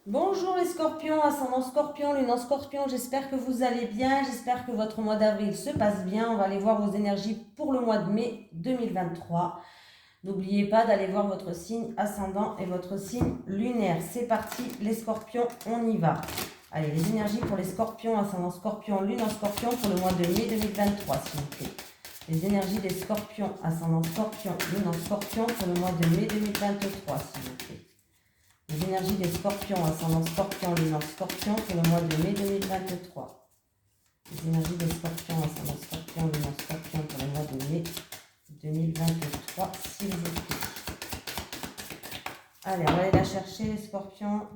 Bonjour les scorpions, ascendant scorpion, lune en scorpion, j'espère que vous allez bien, j'espère que votre mois d'avril se passe bien. On va aller voir vos énergies pour le mois de mai 2023. N'oubliez pas d'aller voir votre signe ascendant et votre signe lunaire. C'est parti les scorpions, on y va. Allez, les énergies pour les scorpions, ascendant scorpion, lune en scorpion pour le mois de mai 2023, s'il vous plaît. Les énergies des scorpions, ascendant scorpion, lune en scorpion pour le mois de mai 2023, s'il vous plaît. Les énergies des scorpions, ascendant scorpion, lune en scorpion pour le mois de mai 2023. Les énergies des scorpions, ascendant scorpion, lune en scorpion pour le mois de mai 2023, s'il vous plaît. Allez, on va aller la chercher, les scorpions.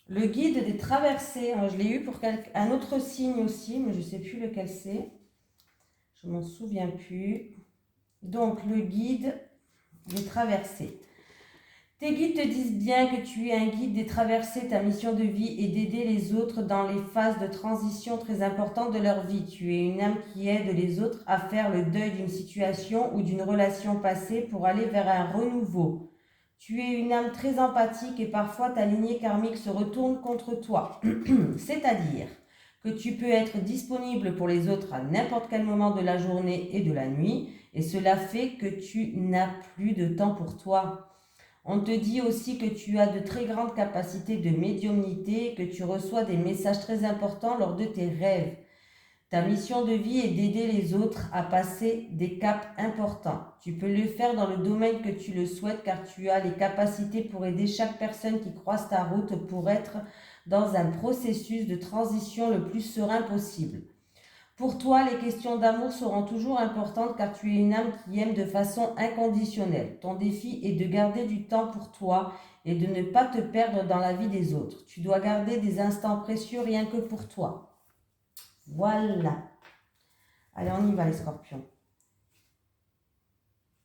Le guide des traversées, je l'ai eu pour un autre signe aussi, mais je ne sais plus lequel c'est. Je m'en souviens plus. Donc, le guide des traversées. Tes guides te disent bien que tu es un guide des traversées. Ta mission de vie est d'aider les autres dans les phases de transition très importantes de leur vie. Tu es une âme qui aide les autres à faire le deuil d'une situation ou d'une relation passée pour aller vers un renouveau. Tu es une âme très empathique et parfois ta lignée karmique se retourne contre toi. C'est-à-dire que tu peux être disponible pour les autres à n'importe quel moment de la journée et de la nuit, et cela fait que tu n'as plus de temps pour toi. On te dit aussi que tu as de très grandes capacités de médiumnité et que tu reçois des messages très importants lors de tes rêves. Ta mission de vie est d'aider les autres à passer des caps importants. Tu peux le faire dans le domaine que tu le souhaites car tu as les capacités pour aider chaque personne qui croise ta route pour être dans un processus de transition le plus serein possible. Pour toi, les questions d'amour seront toujours importantes car tu es une âme qui aime de façon inconditionnelle. Ton défi est de garder du temps pour toi et de ne pas te perdre dans la vie des autres. Tu dois garder des instants précieux rien que pour toi. Voilà. Allez, on y va les scorpions.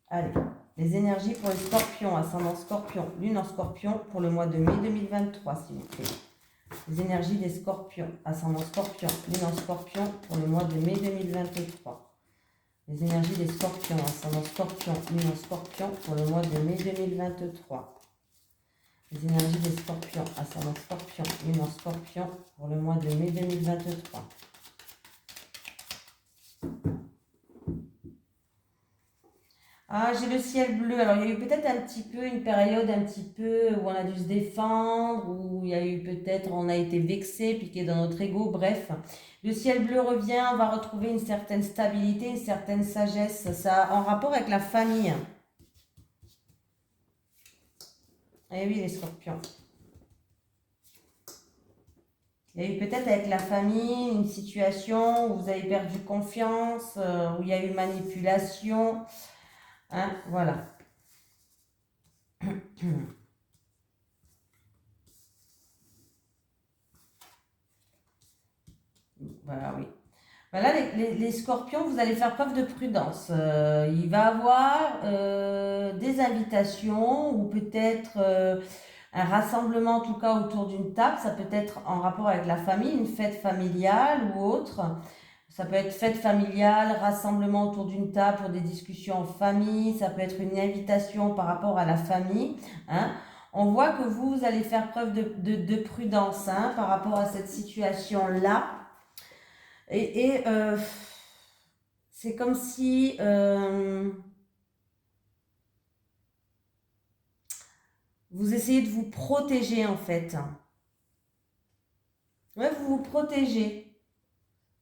Allez, les énergies pour les scorpions, ascendant scorpion, lune en scorpion pour le mois de mai 2023, s'il vous plaît. Les énergies des scorpions, ascendant scorpion, lune en scorpion pour le mois de mai 2023. Les énergies des scorpions, ascendant scorpion, lune en scorpion pour le mois de mai 2023. Les énergies des scorpions, ascendant scorpion, lune en scorpion pour le mois de mai 2023. Ah, j'ai le ciel bleu. Alors, il y a eu peut-être un petit peu une période un petit peu où on a dû se défendre, où il y a eu peut-être, on a été vexé, piqué dans notre ego, bref. Le ciel bleu revient, on va retrouver une certaine stabilité, une certaine sagesse. Ça a en rapport avec la famille. Eh oui, les scorpions. Il y a eu peut-être avec la famille une situation où vous avez perdu confiance, où il y a eu manipulation. Hein, voilà. Voilà, oui. Voilà, les scorpions, vous allez faire preuve de prudence. Il va y avoir des invitations ou peut-être un rassemblement, en tout cas autour d'une table. Ça peut être en rapport avec la famille, une fête familiale ou autre. Ça peut être fête familiale, rassemblement autour d'une table pour des discussions en famille. Ça peut être une invitation par rapport à la famille. Hein. On voit que vous allez faire preuve de prudence hein, par rapport à cette situation-là. Et c'est comme si vous essayez de vous protéger en fait. Ouais, vous vous protégez.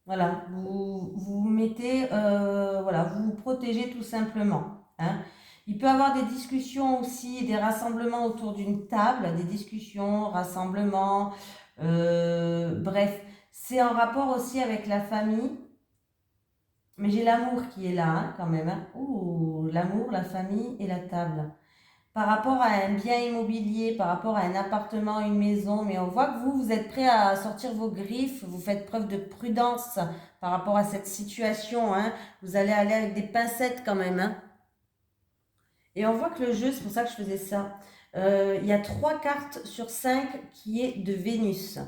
Voilà, vous mettez, voilà, vous vous protégez tout simplement. Hein. Il peut y avoir des discussions aussi, des rassemblements autour d'une table, des discussions, rassemblements, bref. C'est en rapport aussi avec la famille. Mais j'ai l'amour qui est là, hein, quand même. Hein. Ouh, l'amour, la famille et la table. Par rapport à un bien immobilier, par rapport à un appartement, une maison, mais on voit que vous êtes prêt à sortir vos griffes, vous faites preuve de prudence par rapport à cette situation. Hein. Vous allez aller avec des pincettes quand même. Hein. Et on voit que le jeu, c'est pour ça que je faisais ça. Il y a 3 cartes sur 5 qui est de Vénus.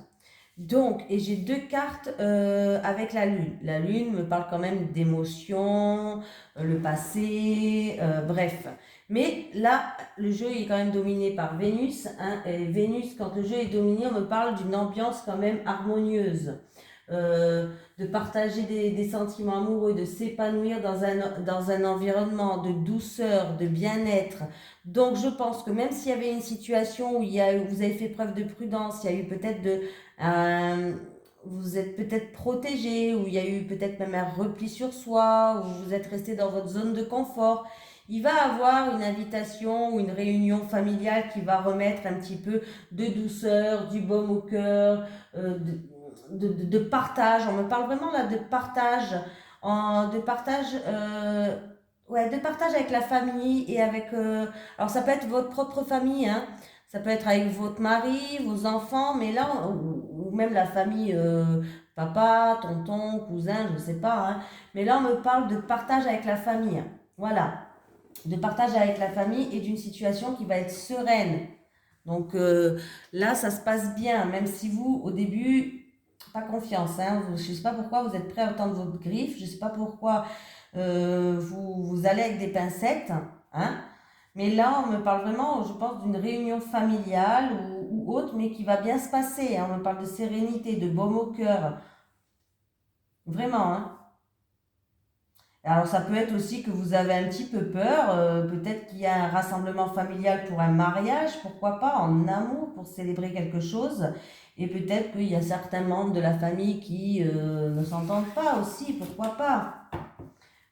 Donc, et j'ai deux cartes avec la lune. La lune me parle quand même d'émotions, le passé, bref. Mais là, le jeu est quand même dominé par Vénus, hein, et Vénus, quand le jeu est dominé, on me parle d'une ambiance quand même harmonieuse. De partager des sentiments amoureux, de s'épanouir dans un environnement de douceur, de bien-être. Donc je pense que même s'il y avait une situation où vous avez fait preuve de prudence, il y a eu peut-être euh, vous êtes peut-être protégé, où il y a eu peut-être même un repli sur soi, où vous êtes resté dans votre zone de confort, il va avoir une invitation ou une réunion familiale qui va remettre un petit peu de douceur, du baume au cœur, de partage. On me parle vraiment là de partage, de partage, ouais, de partage avec la famille et avec. Alors ça peut être votre propre famille, hein. Ça peut être avec votre mari, vos enfants, mais là, ou même la famille, papa, tonton, cousin, je ne sais pas, hein. Mais là, on me parle de partage avec la famille. Voilà, de partage avec la famille et d'une situation qui va être sereine. Donc là, ça se passe bien, même si vous, au début, pas confiance. Hein. Je ne sais pas pourquoi vous êtes prêt à tendre votre griffe. Je ne sais pas pourquoi vous allez avec des pincettes. Hein. Mais là, on me parle vraiment, je pense, d'une réunion familiale ou autre, mais qui va bien se passer. Hein. On me parle de sérénité, de baume au cœur. Vraiment. Hein. Alors ça peut être aussi que vous avez un petit peu peur, peut-être qu'il y a un rassemblement familial pour un mariage, pourquoi pas, en amour, pour célébrer quelque chose, et peut-être qu'il y a certains membres de la famille qui ne s'entendent pas aussi, pourquoi pas.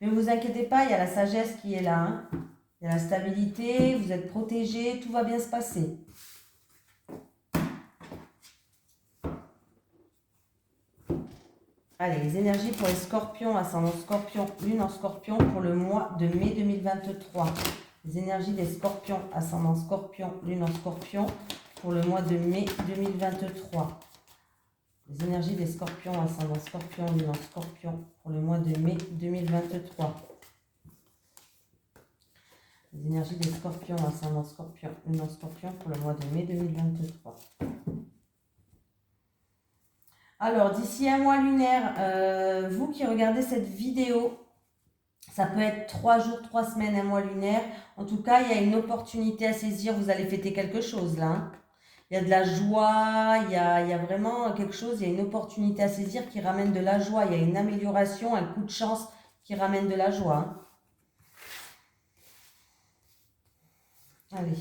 Mais ne vous inquiétez pas, il y a la sagesse qui est là, hein. Il y a la stabilité, vous êtes protégés, tout va bien se passer. Allez, les énergies pour les scorpions, ascendant scorpion, lune en scorpion pour le mois de mai 2023. Les énergies des scorpions, ascendant scorpion, lune en scorpion pour le mois de mai 2023. Les énergies des scorpions, ascendant scorpion, lune en scorpion pour le mois de mai 2023. Les énergies des scorpions, ascendant scorpion, lune en scorpion pour le mois de mai 2023. Alors, d'ici un mois lunaire, vous qui regardez cette vidéo, ça peut être 3 jours, 3 semaines, un mois lunaire. En tout cas, il y a une opportunité à saisir. Vous allez fêter quelque chose là. Hein. Il y a de la joie, il y a vraiment quelque chose, il y a une opportunité à saisir qui ramène de la joie. Il y a une amélioration, un coup de chance qui ramène de la joie. Hein. Allez.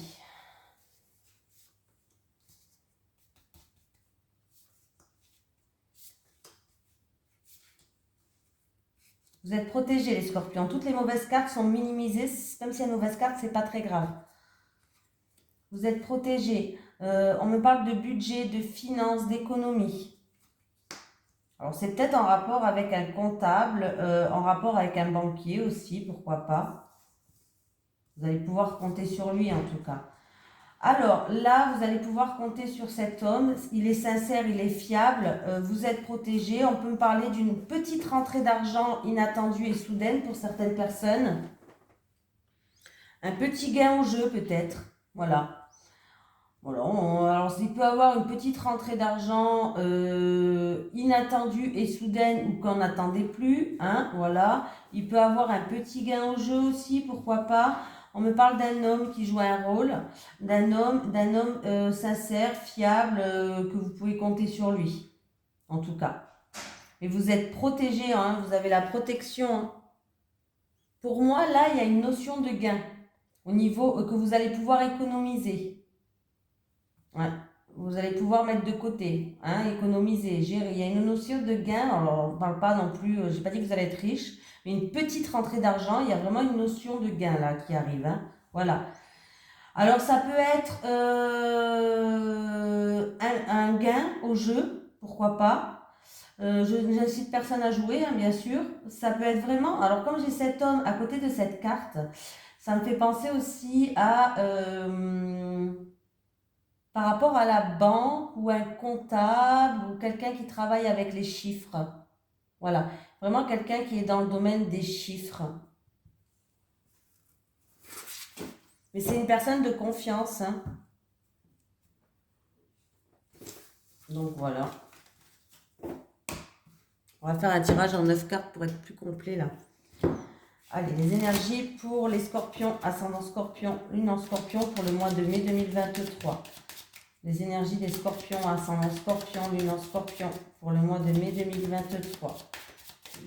Vous êtes protégés les scorpions. Toutes les mauvaises cartes sont minimisées. Même s'il y a une mauvaise carte, c'est pas très grave. Vous êtes protégés. On me parle de budget, de finances, d'économie. Alors c'est peut-être en rapport avec un comptable, en rapport avec un banquier aussi, pourquoi pas. Vous allez pouvoir compter sur lui en tout cas. Alors là, vous allez pouvoir compter sur cet homme. Il est sincère, il est fiable. Vous êtes protégé. On peut me parler d'une petite rentrée d'argent inattendue et soudaine pour certaines personnes. Un petit gain au jeu peut-être. Voilà. Voilà, alors il peut avoir une petite rentrée d'argent inattendue et soudaine ou qu'on n'attendait plus, hein, voilà. Il peut avoir un petit gain au jeu aussi, pourquoi pas. On me parle d'un homme qui joue un rôle, d'un homme sincère, fiable, que vous pouvez compter sur lui, en tout cas. Et vous êtes protégé, hein, vous avez la protection. Hein. Pour moi, là, il y a une notion de gain au niveau que vous allez pouvoir économiser. Ouais. Vous allez pouvoir mettre de côté, hein, économiser, gérer. Il y a une notion de gain. Alors, on ne parle pas non plus, je n'ai pas dit que vous allez être riche, mais une petite rentrée d'argent. Il y a vraiment une notion de gain là qui arrive. Hein. Voilà. Alors, ça peut être un gain au jeu, pourquoi pas. Je n'incite personne à jouer, hein, bien sûr. Ça peut être vraiment. Alors, comme j'ai cet homme à côté de cette carte, ça me fait penser aussi à. Par rapport à la banque ou un comptable ou quelqu'un qui travaille avec les chiffres. Voilà, vraiment quelqu'un qui est dans le domaine des chiffres. Mais c'est une personne de confiance. Hein. Donc voilà. On va faire un tirage en 9 cartes pour être plus complet là. Allez, les énergies pour les scorpions, ascendant scorpion, lune en scorpion pour le mois de mai 2023. Les énergies des scorpions, ascendant scorpion, lune en scorpion pour le mois de mai 2023.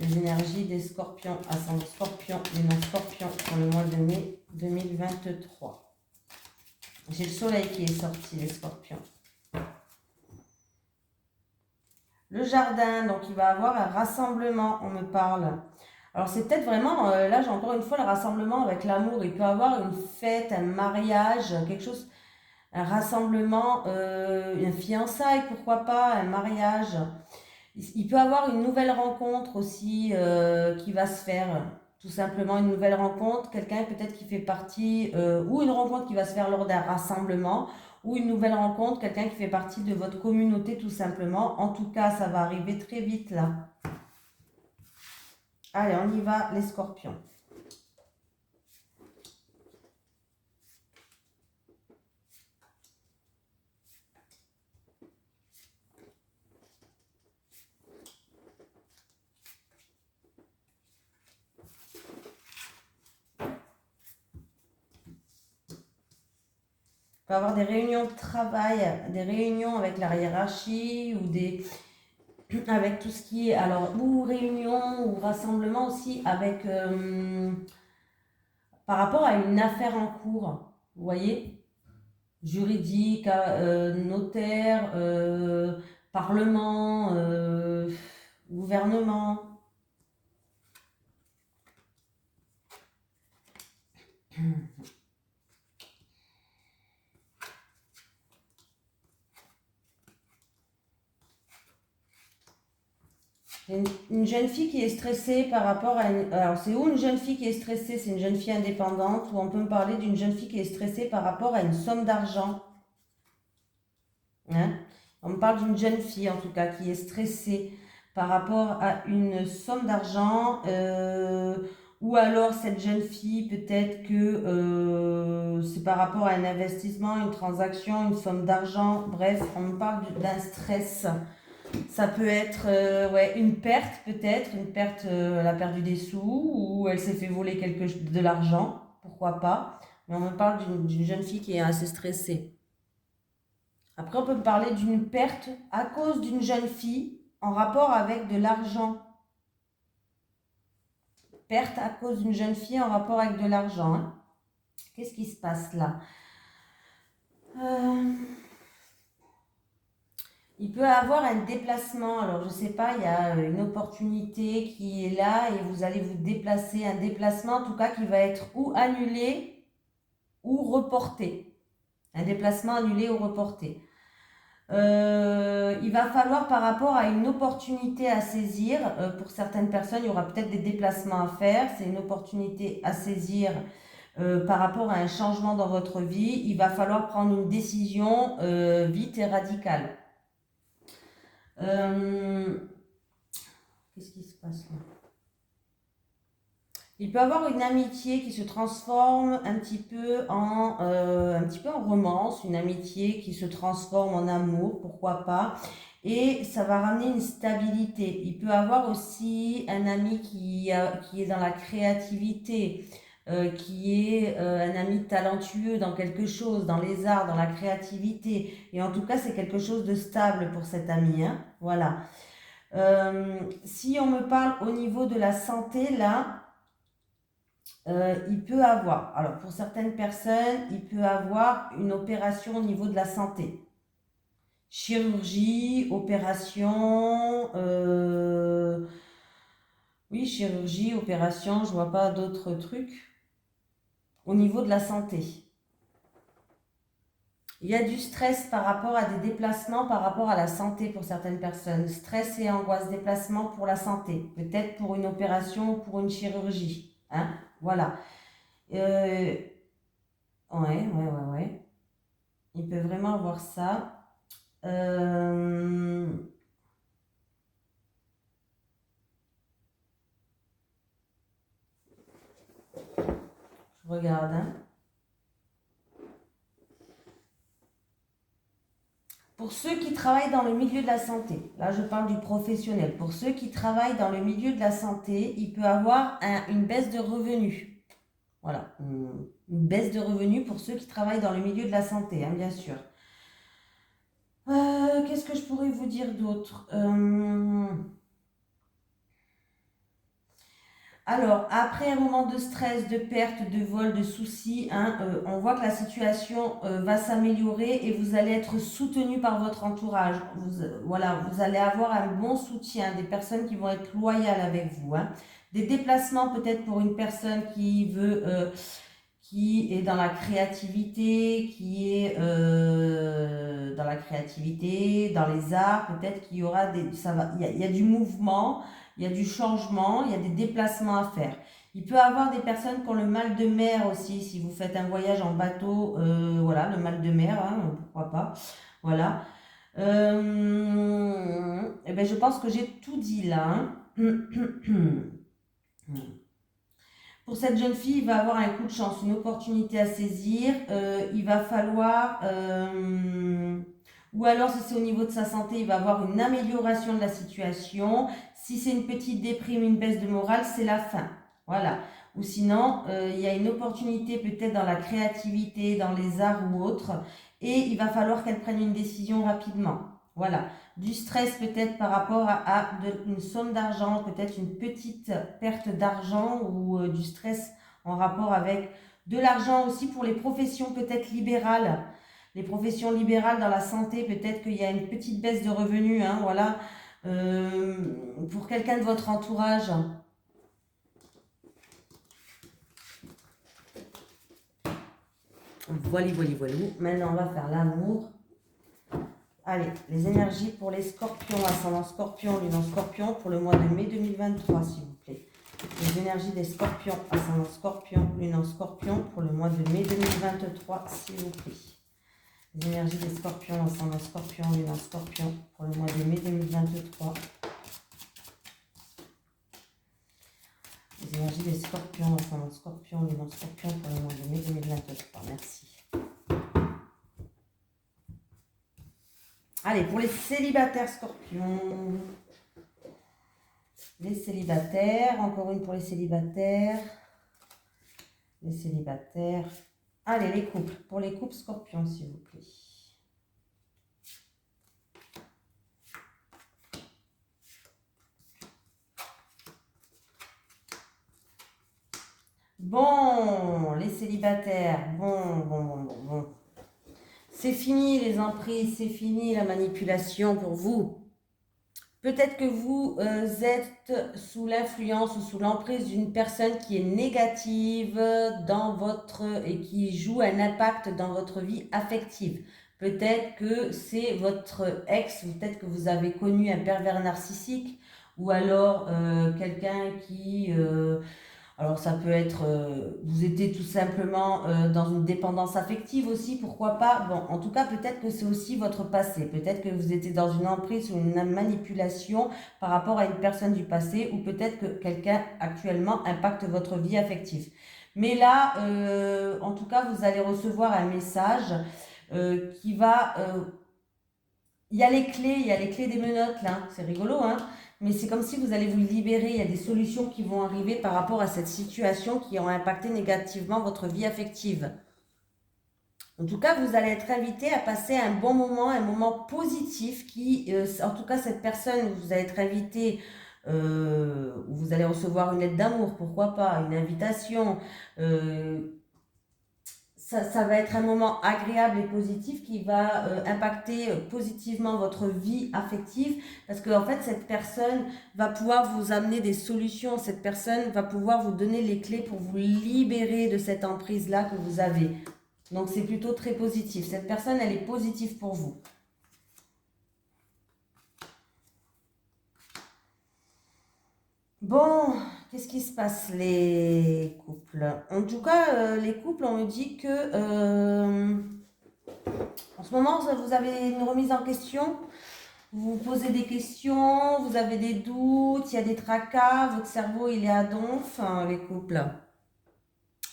Les énergies des scorpions, ascendant scorpion, lune en scorpion pour le mois de mai 2023. J'ai le soleil qui est sorti, les scorpions. Le jardin, donc il va avoir un rassemblement, on me parle. Alors c'est peut-être vraiment, là j'ai encore une fois le rassemblement avec l'amour. Il peut avoir une fête, un mariage, quelque chose, un rassemblement, une fiançaille, pourquoi pas, un mariage. Il peut avoir une nouvelle rencontre aussi qui va se faire, tout simplement une nouvelle rencontre, quelqu'un peut-être qui fait partie, ou une rencontre qui va se faire lors d'un rassemblement, ou une nouvelle rencontre, quelqu'un qui fait partie de votre communauté tout simplement. En tout cas, ça va arriver très vite là. Allez, on y va les scorpions. Il peut y avoir des réunions de travail, des réunions avec la hiérarchie ou des avec tout ce qui est alors ou réunion ou rassemblement aussi avec par rapport à une affaire en cours, vous voyez, juridique, notaire, parlement, gouvernement. Une jeune fille qui est stressée par rapport à une... Alors, c'est où une jeune fille qui est stressée? C'est une jeune fille indépendante ou on peut me parler d'une jeune fille qui est stressée par rapport à une somme d'argent. Hein? On me parle d'une jeune fille, en tout cas, qui est stressée par rapport à une somme d'argent. Ou alors, cette jeune fille, peut-être que c'est par rapport à un investissement, une transaction, une somme d'argent. Bref, on me parle d'un stress. Ça peut être ouais, une perte peut-être, une perte, elle a perdu des sous ou elle s'est fait voler de l'argent, pourquoi pas. Mais on me parle d'une jeune fille qui est assez stressée. Après, on peut me parler d'une perte à cause d'une jeune fille en rapport avec de l'argent. Perte à cause d'une jeune fille en rapport avec de l'argent. Hein. Qu'est-ce qui se passe là? Il peut avoir un déplacement, alors je ne sais pas, il y a une opportunité qui est là et vous allez vous déplacer, un déplacement en tout cas qui va être ou annulé ou reporté. Un déplacement annulé ou reporté. Il va falloir par rapport à une opportunité à saisir, pour certaines personnes il y aura peut-être des déplacements à faire, c'est une opportunité à saisir par rapport à un changement dans votre vie, il va falloir prendre une décision vite et radicale. Qu'est-ce qui se passe là? Il peut y avoir une amitié qui se transforme un petit peu en romance, une amitié qui se transforme en amour, pourquoi pas. Et ça va ramener une stabilité. Il peut y avoir aussi un ami qui est dans la créativité, qui est un ami talentueux dans quelque chose, dans les arts, dans la créativité. Et en tout cas, c'est quelque chose de stable pour cet ami. Hein, voilà. Si on me parle au niveau de la santé, là, il peut avoir, alors pour certaines personnes, il peut avoir une opération au niveau de la santé. Chirurgie, opération, oui, chirurgie, opération, je vois pas d'autres trucs. Au niveau de la santé. Il y a du stress par rapport à des déplacements, par rapport à la santé pour certaines personnes. Stress et angoisse, déplacement pour la santé. Peut-être pour une opération ou pour une chirurgie. Hein? Voilà. Ouais. Il peut vraiment avoir ça. Je regarde. Hein. Pour ceux qui travaillent dans le milieu de la santé, là je parle du professionnel, pour ceux qui travaillent dans le milieu de la santé, il peut avoir une baisse de revenus. Voilà, une baisse de revenus pour ceux qui travaillent dans le milieu de la santé, hein, bien sûr. Qu'est-ce que je pourrais vous dire d'autre? Alors, après un moment de stress, de perte, de vol, de soucis, hein, on voit que la situation va s'améliorer et vous allez être soutenu par votre entourage. Voilà, vous allez avoir un bon soutien, des personnes qui vont être loyales avec vous, hein. Des déplacements peut-être pour une personne qui qui est dans la créativité, dans les arts, peut-être qu'il y aura il y a du mouvement, il y a du changement, il y a des déplacements à faire. Il peut y avoir des personnes qui ont le mal de mer aussi, si vous faites un voyage en bateau, voilà, le mal de mer, hein, pourquoi pas, voilà. Eh ben, je pense que j'ai tout dit là, hein. Pour cette jeune fille, il va avoir un coup de chance, une opportunité à saisir. Il va falloir, ou alors si c'est au niveau de sa santé, il va avoir une amélioration de la situation. Si c'est une petite déprime, une baisse de morale, c'est la fin. Voilà. Ou sinon, il y a une opportunité peut-être dans la créativité, dans les arts ou autres. Et il va falloir qu'elle prenne une décision rapidement. Voilà. Du stress peut-être par rapport une somme d'argent, peut-être une petite perte d'argent ou du stress en rapport avec de l'argent aussi pour les professions peut-être libérales. Les professions libérales dans la santé, peut-être qu'il y a une petite baisse de revenus, hein, voilà. Pour quelqu'un de votre entourage. Voilà. Maintenant, on va faire l'amour. Allez, les énergies pour les scorpions, ascendant scorpion, lunan scorpion, pour le mois de mai 2023, s'il vous plaît. Les énergies des scorpions, ascendant scorpion, lunan scorpion, pour le mois de mai 2023, s'il vous plaît. Les énergies des scorpions, ascendant scorpion, lunan scorpion, pour le mois de mai 2023. Les énergies des scorpions, ascendant scorpion, lunan scorpion, pour le mois de mai 2023. Merci. Allez, pour les célibataires scorpions. Les célibataires, encore une pour les célibataires. Les célibataires. Allez, les couples. Pour les couples scorpions, s'il vous plaît. Bon, les célibataires. Bon. C'est fini les emprises, c'est fini la manipulation pour vous. Peut-être que vous êtes sous l'influence ou sous l'emprise d'une personne qui est négative et qui joue un impact dans votre vie affective. Peut-être que c'est votre ex, peut-être que vous avez connu un pervers narcissique ou alors quelqu'un qui... alors ça peut être, vous étiez tout simplement dans une dépendance affective aussi, pourquoi pas. Bon, en tout cas, peut-être que c'est aussi votre passé. Peut-être que vous étiez dans une emprise ou une manipulation par rapport à une personne du passé, ou peut-être que quelqu'un actuellement impacte votre vie affective. Mais là, en tout cas, vous allez recevoir un message qui va... il y a les clés des menottes là, c'est rigolo, hein? Mais c'est comme si vous allez vous libérer, il y a des solutions qui vont arriver par rapport à cette situation qui ont impacté négativement votre vie affective. En tout cas, vous allez être invité à passer un bon moment, un moment positif en tout cas, cette personne, vous allez être invité, vous allez recevoir une lettre d'amour, pourquoi pas, une invitation, ça va être un moment agréable et positif qui va impacter positivement votre vie affective parce que en fait cette personne va pouvoir vous amener des solutions, cette personne va pouvoir vous donner les clés pour vous libérer de cette emprise là que vous avez. Donc c'est plutôt très positif, cette personne elle est positive pour vous. Bon, qu'est-ce qui se passe les couples? En tout cas, les couples, on me dit que en ce moment, vous avez une remise en question, vous vous posez des questions, vous avez des doutes, il y a des tracas, votre cerveau il est à donf, hein, les couples.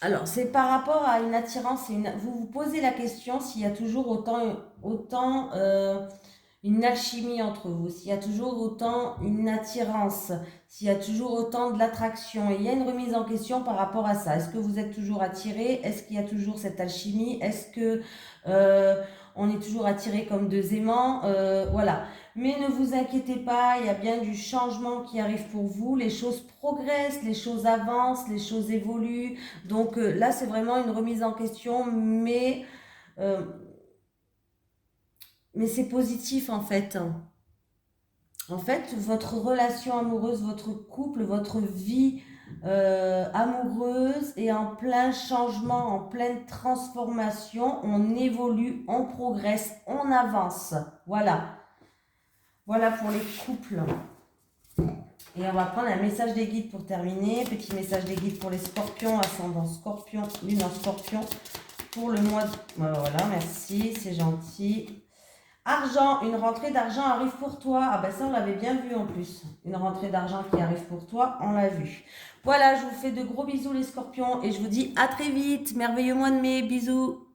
Alors, c'est par rapport à une attirance. Vous vous posez la question s'il y a toujours autant une alchimie entre vous, s'il y a toujours autant une attirance, s'il y a toujours autant de l'attraction. Et il y a une remise en question par rapport à ça. Est-ce que vous êtes toujours attiré? Est-ce qu'il y a toujours cette alchimie? Est-ce que on est toujours attiré comme deux aimants? Voilà. Mais ne vous inquiétez pas, il y a bien du changement qui arrive pour vous. Les choses progressent, les choses avancent, les choses évoluent. Donc là, c'est vraiment une remise en question, euh, mais c'est positif en fait. En fait, votre relation amoureuse, votre couple, votre vie amoureuse est en plein changement, en pleine transformation. On évolue, on progresse, on avance. Voilà. Voilà pour les couples. Et on va prendre un message des guides pour terminer. Petit message des guides pour les scorpions, ascendant scorpion, lune en scorpion. Pour le mois de... Voilà, merci, c'est gentil. Argent, une rentrée d'argent arrive pour toi. Ah ben ça, on l'avait bien vu en plus. Une rentrée d'argent qui arrive pour toi, on l'a vu. Voilà, je vous fais de gros bisous les scorpions et je vous dis à très vite. Merveilleux mois de mai, bisous.